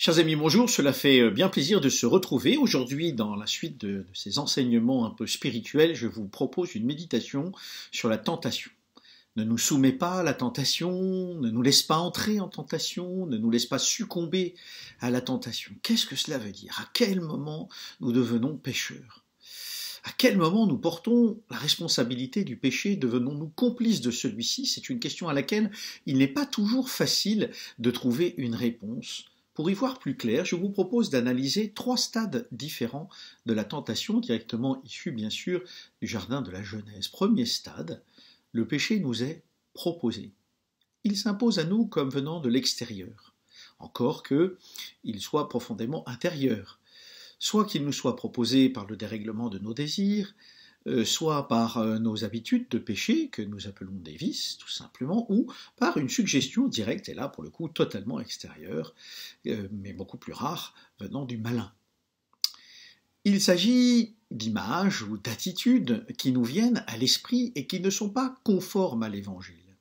Chers amis, bonjour, cela fait bien plaisir de se retrouver. Aujourd'hui, dans la suite de ces enseignements un peu spirituels, je vous propose une méditation sur la tentation. Ne nous soumets pas à la tentation, ne nous laisse pas entrer en tentation, ne nous laisse pas succomber à la tentation. Qu'est-ce que cela veut dire? À quel moment nous devenons pécheurs? À quel moment nous portons la responsabilité du péché? Devenons-nous complices de celui-ci? C'est une question à laquelle il n'est pas toujours facile de trouver une réponse. Pour y voir plus clair, je vous propose d'analyser 3 stades différents de la tentation, directement issus bien sûr du jardin de la Genèse. Premier stade, le péché nous est proposé. Il s'impose à nous comme venant de l'extérieur, encore qu'il soit profondément intérieur. Soit qu'il nous soit proposé par le dérèglement de nos désirs, soit par nos habitudes de péché, que nous appelons des vices, tout simplement, ou par une suggestion directe, et là, pour le coup, totalement extérieure, mais beaucoup plus rare, venant du malin. Il s'agit d'images ou d'attitudes qui nous viennent à l'esprit et qui ne sont pas conformes à l'Évangile.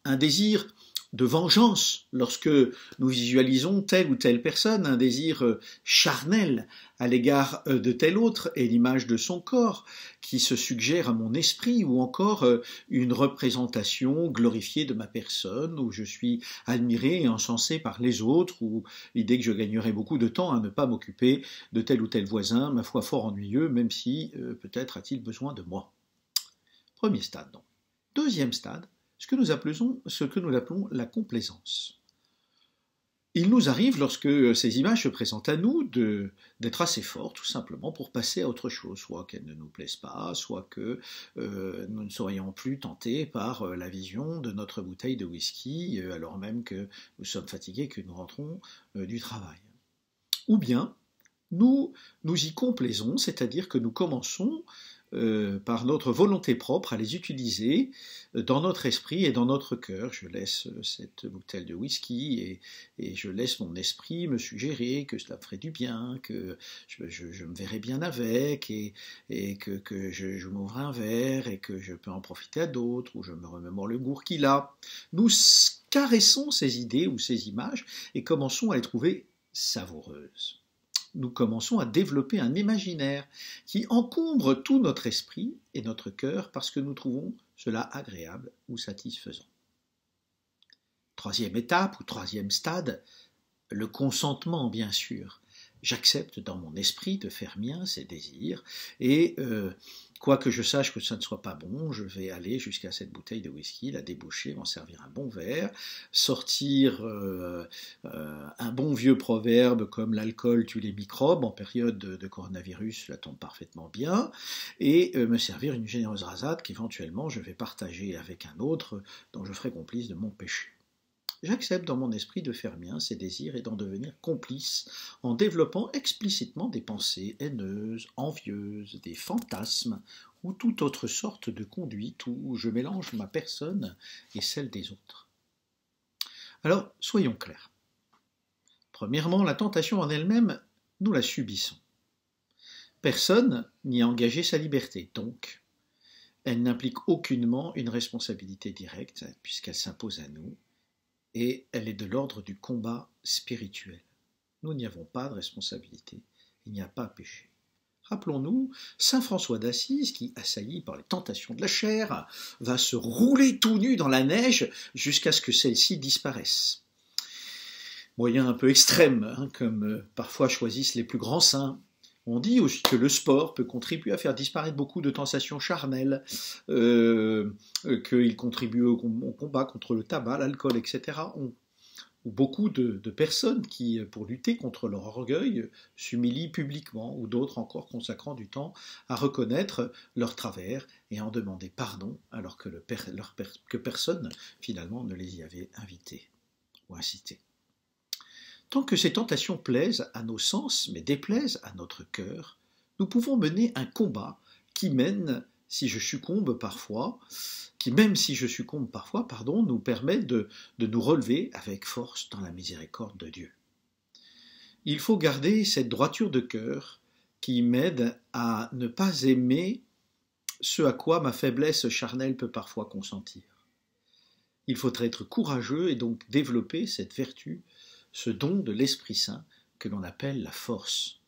Un désir de vengeance lorsque nous visualisons telle ou telle personne, un désir charnel à l'égard de tel autre et l'image de son corps qui se suggère à mon esprit, ou encore une représentation glorifiée de ma personne où je suis admiré et encensé par les autres, ou l'idée que je gagnerais beaucoup de temps à ne pas m'occuper de tel ou tel voisin, ma foi fort ennuyeux, même si peut-être a-t-il besoin de moi. Premier stade donc. Deuxième stade, ce que nous appelons la complaisance. Il nous arrive, lorsque ces images se présentent à nous, d'être assez forts, tout simplement, pour passer à autre chose, soit qu'elles ne nous plaisent pas, soit que nous ne soyons plus tentés par la vision de notre bouteille de whisky, alors même que nous sommes fatigués, que nous rentrons du travail. Ou bien, nous y complaisons, c'est-à-dire que nous commençons par notre volonté propre à les utiliser dans notre esprit et dans notre cœur. Je laisse cette bouteille de whisky et je laisse mon esprit me suggérer que cela me ferait du bien, que je me verrais bien avec et que je m'ouvre un verre et que je peux en profiter à d'autres, ou je me remémore le goût qu'il a. Nous caressons ces idées ou ces images et commençons à les trouver savoureuses. Nous commençons à développer un imaginaire qui encombre tout notre esprit et notre cœur parce que nous trouvons cela agréable ou satisfaisant. Troisième étape ou troisième stade, le consentement bien sûr. J'accepte dans mon esprit de faire mien ces désirs et quoique je sache que ça ne soit pas bon, je vais aller jusqu'à cette bouteille de whisky, la déboucher, m'en servir un bon verre, sortir un bon vieux proverbe comme l'alcool tue les microbes, en période de coronavirus, cela tombe parfaitement bien, et me servir une généreuse rasade qu'éventuellement je vais partager avec un autre dont je ferai complice de mon péché. J'accepte dans mon esprit de faire mien ces désirs et d'en devenir complice en développant explicitement des pensées haineuses, envieuses, des fantasmes ou toute autre sorte de conduite où je mélange ma personne et celle des autres. Alors, soyons clairs. Premièrement, la tentation en elle-même, nous la subissons. Personne n'y a engagé sa liberté, donc elle n'implique aucunement une responsabilité directe puisqu'elle s'impose à nous. Et elle est de l'ordre du combat spirituel. Nous n'y avons pas de responsabilité, il n'y a pas péché. Rappelons-nous, saint François d'Assise, qui, assailli par les tentations de la chair, va se rouler tout nu dans la neige jusqu'à ce que celle-ci disparaisse. Moyen un peu extrême, comme parfois choisissent les plus grands saints. On dit aussi que le sport peut contribuer à faire disparaître beaucoup de tentations charnelles, qu'il contribue au combat contre le tabac, l'alcool, etc. Ou beaucoup de personnes qui, pour lutter contre leur orgueil, s'humilient publiquement, ou d'autres encore consacrant du temps à reconnaître leurs travers et à en demander pardon, alors que personne, finalement, ne les y avait invités ou incités. Tant que ces tentations plaisent à nos sens, mais déplaisent à notre cœur, nous pouvons mener un combat qui même si je succombe parfois, nous permet de nous relever avec force dans la miséricorde de Dieu. Il faut garder cette droiture de cœur qui m'aide à ne pas aimer ce à quoi ma faiblesse charnelle peut parfois consentir. Il faut être courageux et donc développer cette vertu ce don de l'Esprit Saint que l'on appelle la force.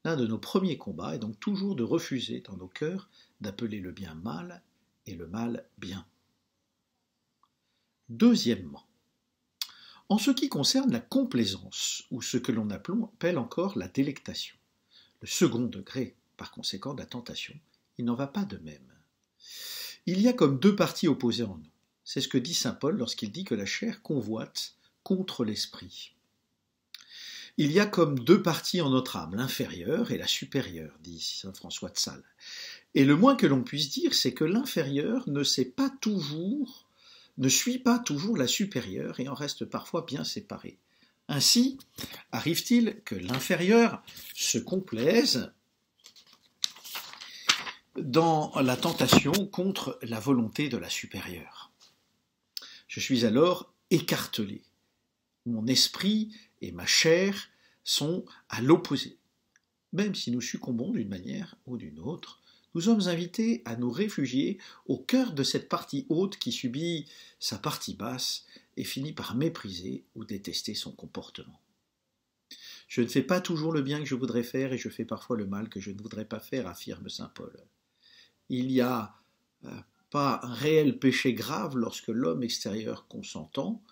L'un de nos premiers combats est donc toujours de refuser dans nos cœurs d'appeler le bien mal et le mal bien. Deuxièmement, en ce qui concerne la complaisance, ou ce que l'on appelle encore la délectation, le second degré, par conséquent, de la tentation, il n'en va pas de même. Il y a comme deux parties opposées en nous. C'est ce que dit saint Paul lorsqu'il dit que la chair convoite contre l'esprit. Il y a comme deux parties en notre âme, l'inférieure et la supérieure, dit saint François de Sales. Et le moins que l'on puisse dire, c'est que l'inférieure ne suit pas toujours la supérieure et en reste parfois bien séparée. Ainsi, arrive-t-il que l'inférieur se complaise dans la tentation contre la volonté de la supérieure. Je suis alors écartelé. Mon esprit et ma chair sont à l'opposé. Même si nous succombons d'une manière ou d'une autre, nous sommes invités à nous réfugier au cœur de cette partie haute qui subit sa partie basse et finit par mépriser ou détester son comportement. Je ne fais pas toujours le bien que je voudrais faire et je fais parfois le mal que je ne voudrais pas faire, affirme saint Paul. Il n'y a pas un réel péché grave lorsque l'homme extérieur consentant,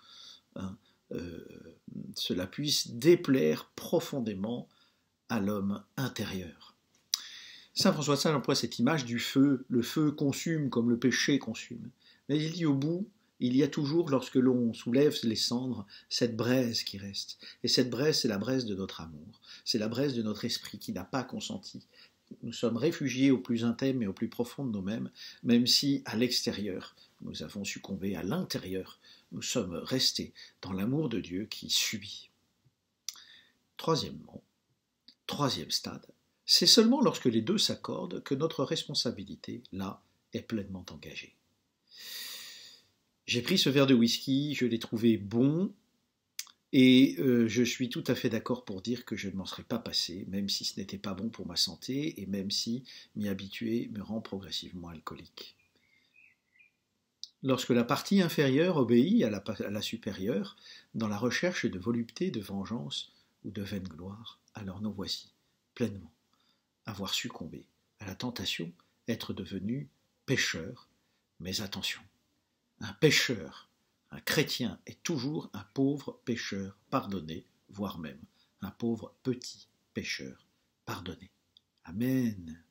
cela puisse déplaire profondément à l'homme intérieur. Saint François de Sales emploie cette image du feu. Le feu consume comme le péché consume. Mais il dit au bout, il y a toujours, lorsque l'on soulève les cendres, cette braise qui reste. Et cette braise, c'est la braise de notre amour. C'est la braise de notre esprit qui n'a pas consenti. Nous sommes réfugiés au plus intime et au plus profond de nous-mêmes, même si, à l'extérieur, nous avons succombé, à l'intérieur, nous sommes restés dans l'amour de Dieu qui subit. Troisièmement, troisième stade, c'est seulement lorsque les deux s'accordent que notre responsabilité, là, est pleinement engagée. J'ai pris ce verre de whisky, je l'ai trouvé bon, et je suis tout à fait d'accord pour dire que je ne m'en serais pas passé, même si ce n'était pas bon pour ma santé, et même si m'y habituer me rend progressivement alcoolique. Lorsque la partie inférieure obéit à la supérieure, dans la recherche de volupté, de vengeance ou de vaine gloire, alors nous voici, pleinement, avoir succombé à la tentation, être devenu pécheur, mais attention, un pécheur, un chrétien est toujours un pauvre pécheur pardonné, voire même un pauvre petit pécheur pardonné. Amen.